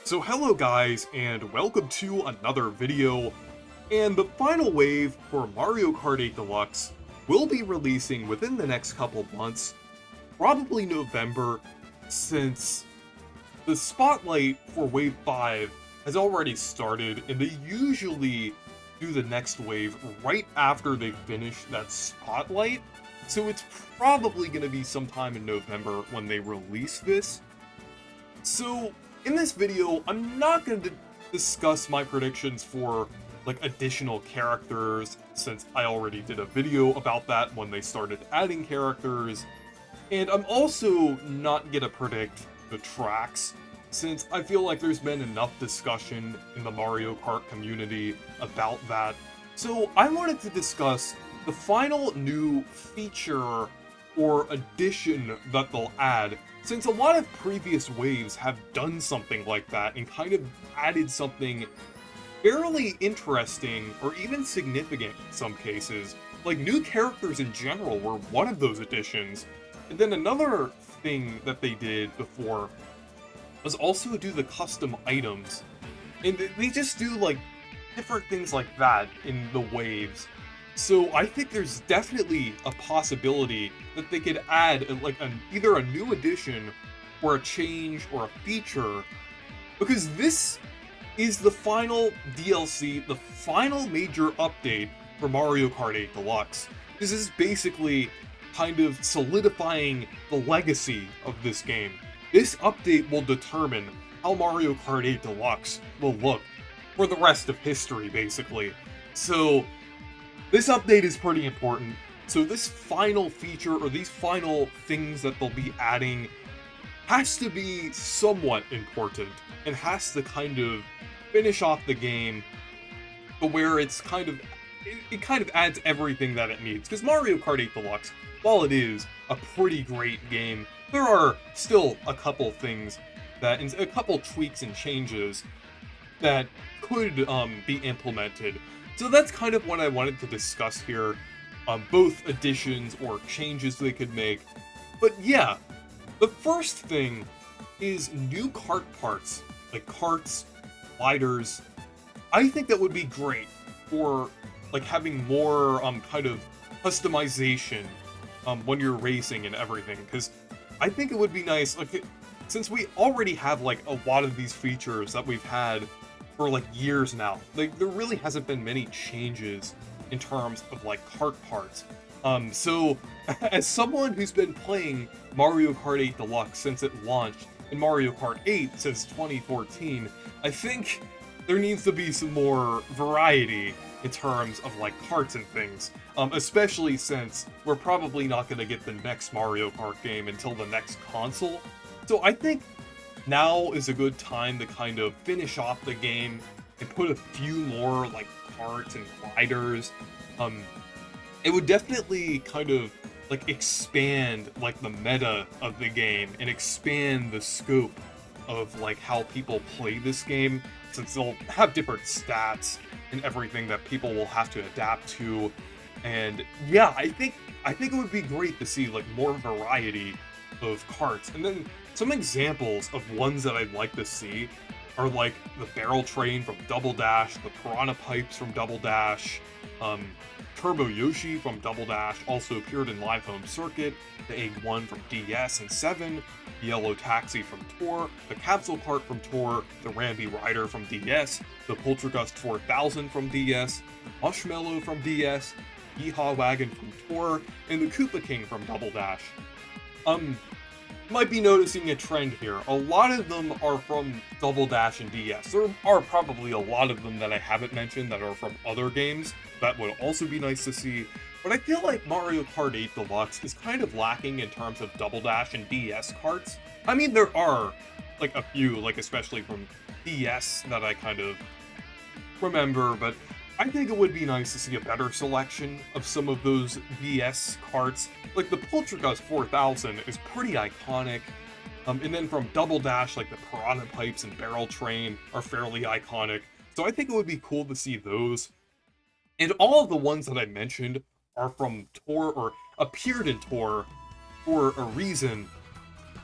So hello guys, and welcome to another video. And the final wave for Mario Kart 8 Deluxe will be releasing within the next couple months, probably November, since the spotlight for Wave 5 has already started, and they usually do the next wave right after they finish that spotlight. So it's probably going to be sometime in November when they release this. So in this video, I'm not going to discuss my predictions for like additional characters, since I already did a video about that when they started adding characters. And I'm also not going to predict the tracks, since I feel like there's been enough discussion in the Mario Kart community about that. So I wanted to discuss the final new feature or addition that they'll add, since a lot of previous waves have done something like that and kind of added something fairly interesting or even significant in some cases. Like, new characters in general were one of those additions. And then another thing that they did before was also do the custom items. And they just do like different things like that in the waves. So I think there's definitely a possibility that they could add either a new addition or a change or a feature, because this is the final DLC, the final major update for Mario Kart 8 Deluxe. This is basically kind of solidifying the legacy of this game. This update will determine how Mario Kart 8 Deluxe will look for the rest of history, basically. So this update is pretty important. So this final feature, or these final things that they'll be adding, has to be somewhat important and has to kind of finish off the game to where it kind of adds everything that it needs. Because Mario Kart 8 Deluxe, while it is a pretty great game, there are still a couple things and a couple tweaks and changes that could be implemented. So that's kind of what I wanted to discuss here, both additions or changes they could make. But yeah, the first thing is new kart parts, like karts, gliders. I think that would be great for like having more kind of customization when you're racing and everything, because I think it would be nice, like, since we already have like a lot of these features that we've had for like years now. Like, there really hasn't been many changes in terms of like kart parts. So as someone who's been playing Mario Kart 8 Deluxe since it launched, and Mario Kart 8 since 2014, I think there needs to be some more variety in terms of like karts and things. Especially since we're probably not going to get the next Mario Kart game until the next console. So I think now is a good time to kind of finish off the game and put a few more like karts and gliders. It would definitely kind of like expand like the meta of the game and expand the scope of like how people play this game, since they'll have different stats and everything that people will have to adapt to. And yeah, I think it would be great to see like more variety of karts. And then some examples of ones that I'd like to see are like the barrel train from Double Dash, the piranha pipes from Double Dash, Turbo Yoshi from Double Dash also appeared in Live Home Circuit, the Egg 1 from DS and 7, the Yellow Taxi from Tour, the Capsule Cart from Tour, the Rambi Rider from DS, the Poltergust 4000 from DS, Mushmallow from DS, Yeehaw Wagon from Tour, and the Koopa King from Double Dash. Might be noticing a trend here. A lot of them are from Double Dash and DS. There are probably a lot of them that I haven't mentioned that are from other games. That would also be nice to see. But I feel like Mario Kart 8 Deluxe is kind of lacking in terms of Double Dash and DS karts. I mean, there are like a few, like especially from DS, that I kind of remember, but I think it would be nice to see a better selection of some of those DS karts. Like the Poltergust 4000 is pretty iconic. And then from Double Dash, like the Piranha Pipes and Barrel Train are fairly iconic. So I think it would be cool to see those. And all of the ones that I mentioned are from Tour or appeared in Tour for a reason.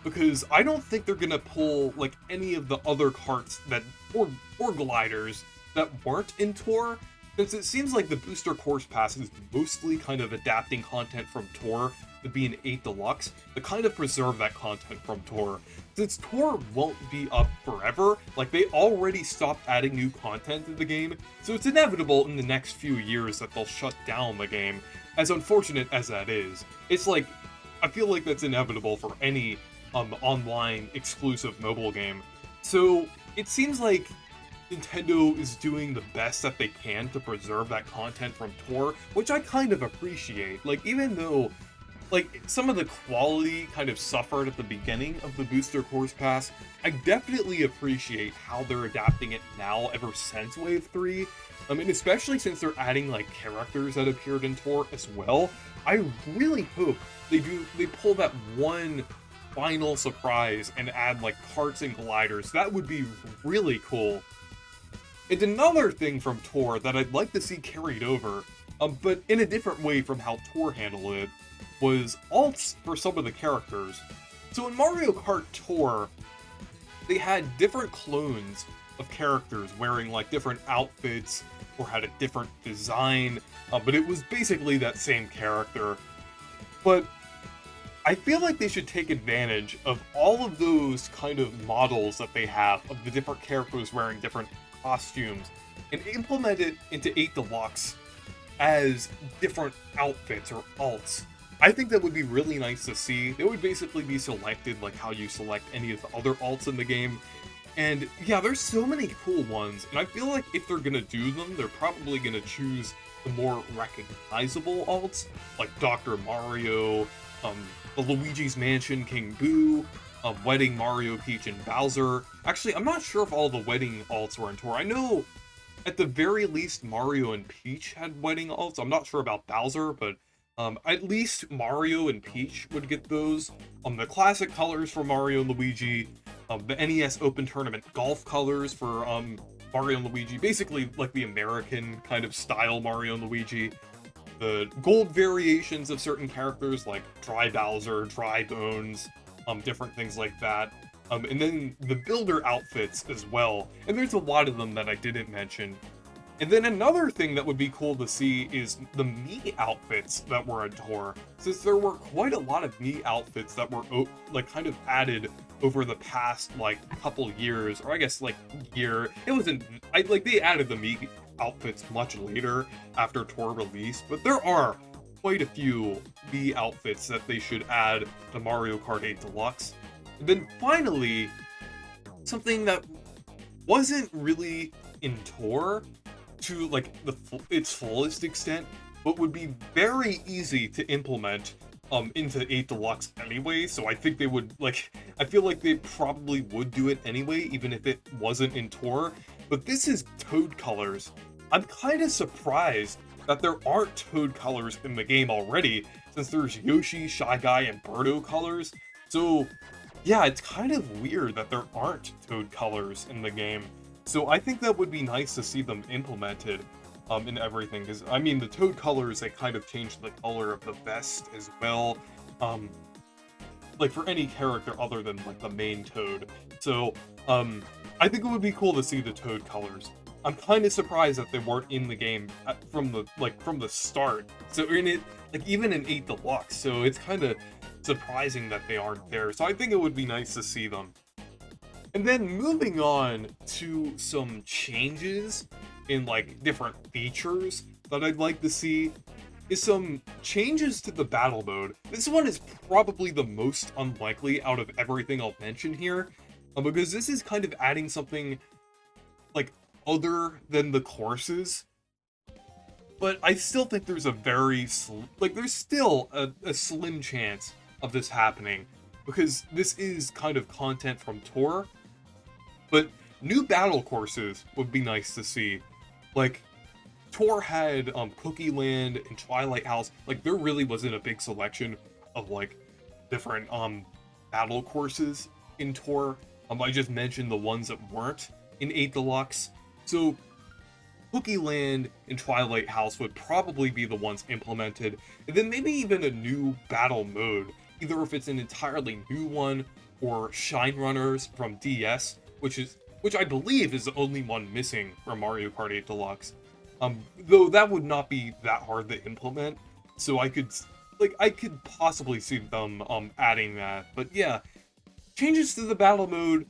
because I don't think they're gonna pull like any of the other karts that or gliders that weren't in Tour, since it seems like the Booster Course Pass is mostly kind of adapting content from Tour to be in 8 Deluxe to kind of preserve that content from Tour. Since Tour won't be up forever, like they already stopped adding new content to the game, so it's inevitable in the next few years that they'll shut down the game, as unfortunate as that is. It's like, I feel like that's inevitable for any online exclusive mobile game. So it seems like Nintendo is doing the best that they can to preserve that content from Tour, which I kind of appreciate. Like, even though like some of the quality kind of suffered at the beginning of the Booster Course Pass, I definitely appreciate how they're adapting it now ever since Wave 3. I mean, especially since they're adding like characters that appeared in Tour as well. I really hope they pull that one final surprise and add like karts and gliders. That would be really cool. And another thing from Tour that I'd like to see carried over, but in a different way from how Tour handled it, was alts for some of the characters. So in Mario Kart Tour, they had different clones of characters wearing like different outfits or had a different design, but it was basically that same character. But I feel like they should take advantage of all of those kind of models that they have of the different characters wearing different costumes and implement it into 8 Deluxe as different outfits or alts. I think that would be really nice to see. They would basically be selected like how you select any of the other alts in the game. And yeah, there's so many cool ones, and I feel like if they're gonna do them, they're probably gonna choose the more recognizable alts, like Dr. Mario, the Luigi's Mansion King Boo, Wedding Mario, Peach, and Bowser. Actually, I'm not sure if all the wedding alts were in Tour. I know at the very least Mario and Peach had wedding alts. I'm not sure about Bowser, but at least Mario and Peach would get those. The classic colors for Mario and Luigi, the NES Open Tournament golf colors for Mario and Luigi, basically like the American kind of style Mario and Luigi. The gold variations of certain characters like Dry Bowser, Dry Bones, different things like that. And then the builder outfits as well. And there's a lot of them that I didn't mention. And then another thing that would be cool to see is the Mii outfits that were on Tour, since there were quite a lot of Mii outfits that were like kind of added over the past like couple years, or I guess like year. It wasn't like they added the Mii outfits much later after Tour release, but there are quite a few Mii outfits that they should add to Mario Kart 8 Deluxe. And then finally, something that wasn't really in Tour to like its fullest extent, but would be very easy to implement into 8 Deluxe anyway, so I think they would, like, I feel like they probably would do it anyway, even if it wasn't in Tour, but this is Toad colors. I'm kind of surprised that there aren't Toad colors in the game already, since there's Yoshi, Shy Guy, and Birdo colors, so yeah, it's kind of weird that there aren't Toad colors in the game. So I think that would be nice to see them implemented in everything, because I mean the Toad colors, they kind of changed the color of the vest as well, like for any character other than like the main Toad. So I think it would be cool to see the Toad colors. I'm kind of surprised that they weren't in the game from the start. So in it, like even in 8 Deluxe, so it's kind of surprising that they aren't there. So I think it would be nice to see them. And then moving on to some changes in like different features that I'd like to see is some changes to the battle mode. This one is probably the most unlikely out of everything I'll mention here, because this is kind of adding something like other than the courses. But I still think there's a very there's still a slim chance of this happening, because this is kind of content from Tour. But new battle courses would be nice to see. Like, Tour had Cookie Land and Twilight House. Like, there really wasn't a big selection of, like, different battle courses in Tour. I just mentioned the ones that weren't in 8 Deluxe. So, Cookie Land and Twilight House would probably be the ones implemented. And then maybe even a new battle mode. Either if it's an entirely new one, or Shine Runners from DS, which I believe is the only one missing from Mario Kart 8 Deluxe. Though that would not be that hard to implement, so I could possibly see them adding that. But yeah, changes to the battle mode,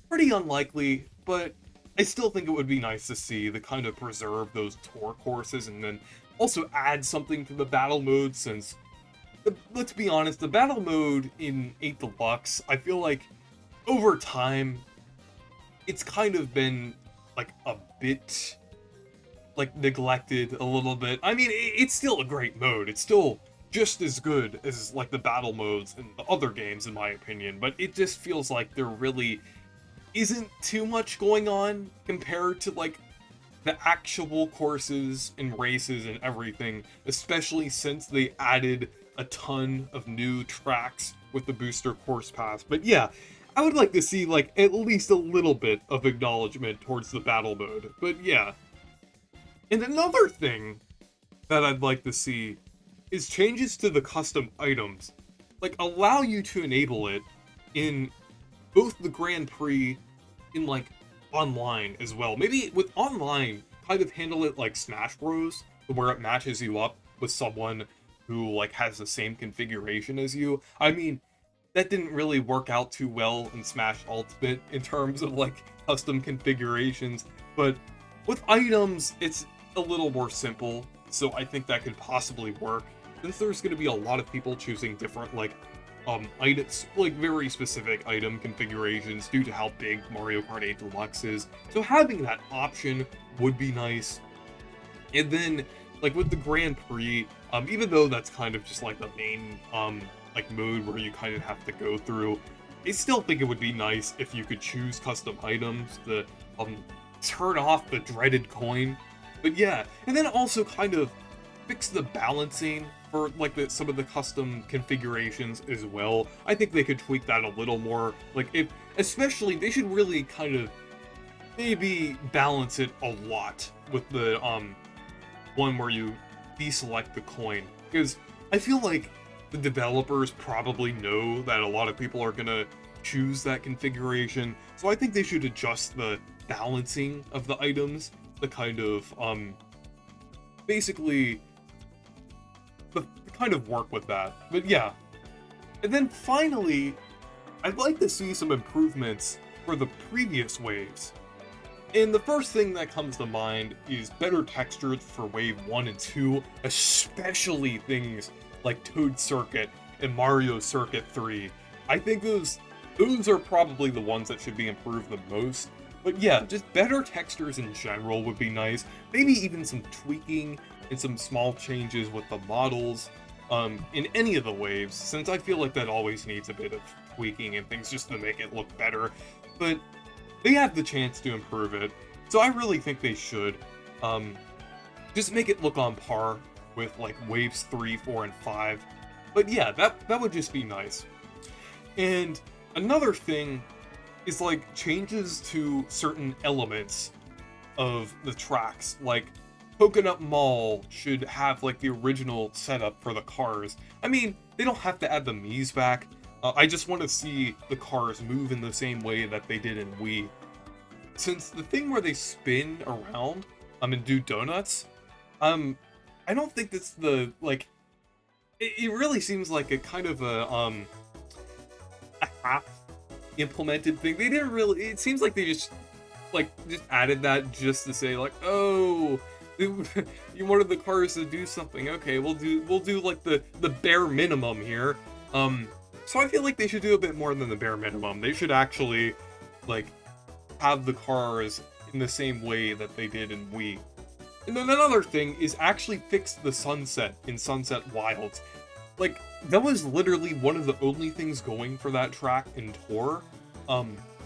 pretty unlikely, but I still think it would be nice to see the kind of preserve those tour courses and then also add something to the battle mode, since let's be honest, the battle mode in 8 Deluxe, I feel like over time it's kind of been like a bit like neglected a little bit. I mean, it's still a great mode. It's still just as good as like the battle modes in the other games in my opinion, but it just feels like there really isn't too much going on compared to like the actual courses and races and everything, especially since they added a ton of new tracks with the booster course pass. But yeah, I would like to see like at least a little bit of acknowledgement towards the battle mode. But yeah. And another thing that I'd like to see is changes to the custom items. Like, allow you to enable it in both the Grand Prix and like online as well. Maybe with online, kind of handle it like Smash Bros, where it matches you up with someone who like has the same configuration as you. I mean, that didn't really work out too well in Smash Ultimate in terms of like custom configurations, but with items, it's a little more simple, so I think that could possibly work, since there's going to be a lot of people choosing different like items, like very specific item configurations due to how big Mario Kart 8 Deluxe is. So having that option would be nice. And then like with the Grand Prix, even though that's kind of just like the main like mode where you kind of have to go through, I still think it would be nice if you could choose custom items to turn off the dreaded coin. But yeah, and then also kind of fix the balancing for like some of the custom configurations as well. I think they could tweak that a little more. Like, especially they should really kind of maybe balance it a lot with the one where you deselect the coin, because I feel like the developers probably know that a lot of people are gonna choose that configuration, so I think they should adjust the balancing of the items to kind of basically the kind of work with that. But yeah, and then finally, I'd like to see some improvements for the previous waves. And the first thing that comes to mind is better textures for Wave 1 and 2, especially things like Toad Circuit and Mario Circuit 3. I think those are probably the ones that should be improved the most. But yeah, just better textures in general would be nice. Maybe even some tweaking and some small changes with the models in any of the waves, since I feel like that always needs a bit of tweaking and things just to make it look better. But they have the chance to improve it, so I really think they should. Just make it look on par with like waves 3, 4, and 5. But yeah, that would just be nice. And another thing is like changes to certain elements of the tracks. Like Coconut Mall should have like the original setup for the cars. I mean, they don't have to add the Mii's back. I just want to see the cars move in the same way that they did in Wii. Since the thing where they spin around and do donuts, I don't think that's the like. It really seems like a kind of a half implemented thing. They didn't really. It seems like they just added that just to say like, oh, you wanted the cars to do something. Okay, we'll do like the bare minimum here. So I feel like they should do a bit more than the bare minimum. They should actually like have the cars in the same way that they did in Wii. And then another thing is actually fix the sunset in Sunset Wilds. Like, that was literally one of the only things going for that track in Tour.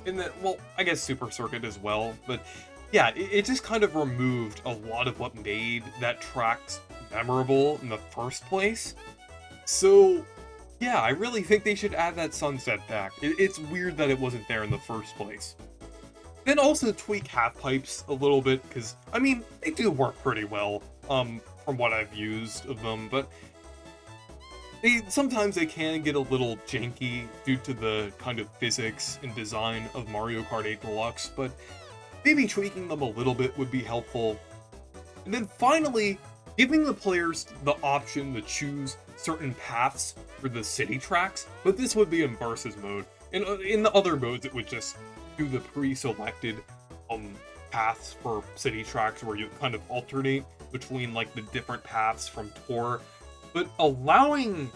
In that, well, I guess Super Circuit as well, but yeah, it just kind of removed a lot of what made that track memorable in the first place. So yeah, I really think they should add that sunset back. It's weird that it wasn't there in the first place. Then also tweak half pipes a little bit, because, I mean, they do work pretty well, from what I've used of them, but sometimes they can get a little janky due to the kind of physics and design of Mario Kart 8 Deluxe, but maybe tweaking them a little bit would be helpful. And then finally, giving the players the option to choose certain paths for the city tracks, but this would be in versus mode. And in the other modes, it would just do the pre-selected paths for city tracks where you kind of alternate between like the different paths from Tour, but allowing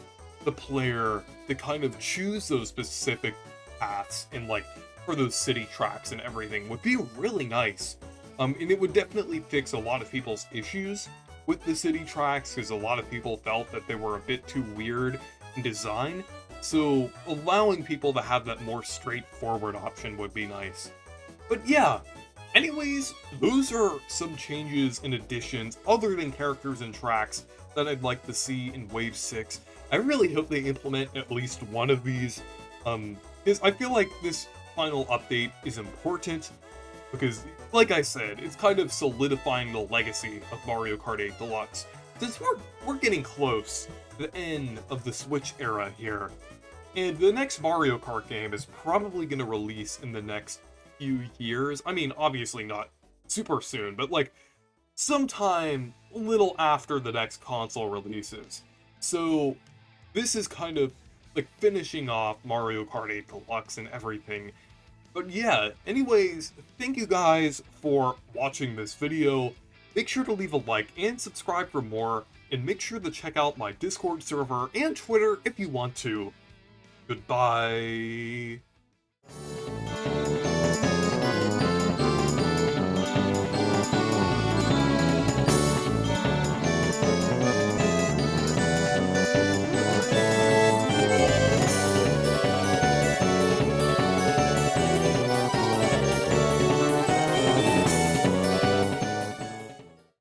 the player to kind of choose those specific paths and like for those city tracks and everything would be really nice. And it would definitely fix a lot of people's issues with the city tracks, because a lot of people felt that they were a bit too weird in design. So allowing people to have that more straightforward option would be nice. But yeah, anyways, those are some changes and additions other than characters and tracks that I'd like to see in Wave 6. I really hope they implement at least one of these, because I feel like this final update is important, because, like I said, it's kind of solidifying the legacy of Mario Kart 8 Deluxe. Since we're getting close to the end of the Switch era here, and the next Mario Kart game is probably going to release in the next few years. I mean, obviously not super soon, but like sometime a little after the next console releases. So this is kind of like finishing off Mario Kart 8 Deluxe and everything. But yeah, anyways, thank you guys for watching this video. Make sure to leave a like and subscribe for more, and make sure to check out my Discord server and Twitter if you want to. Goodbye.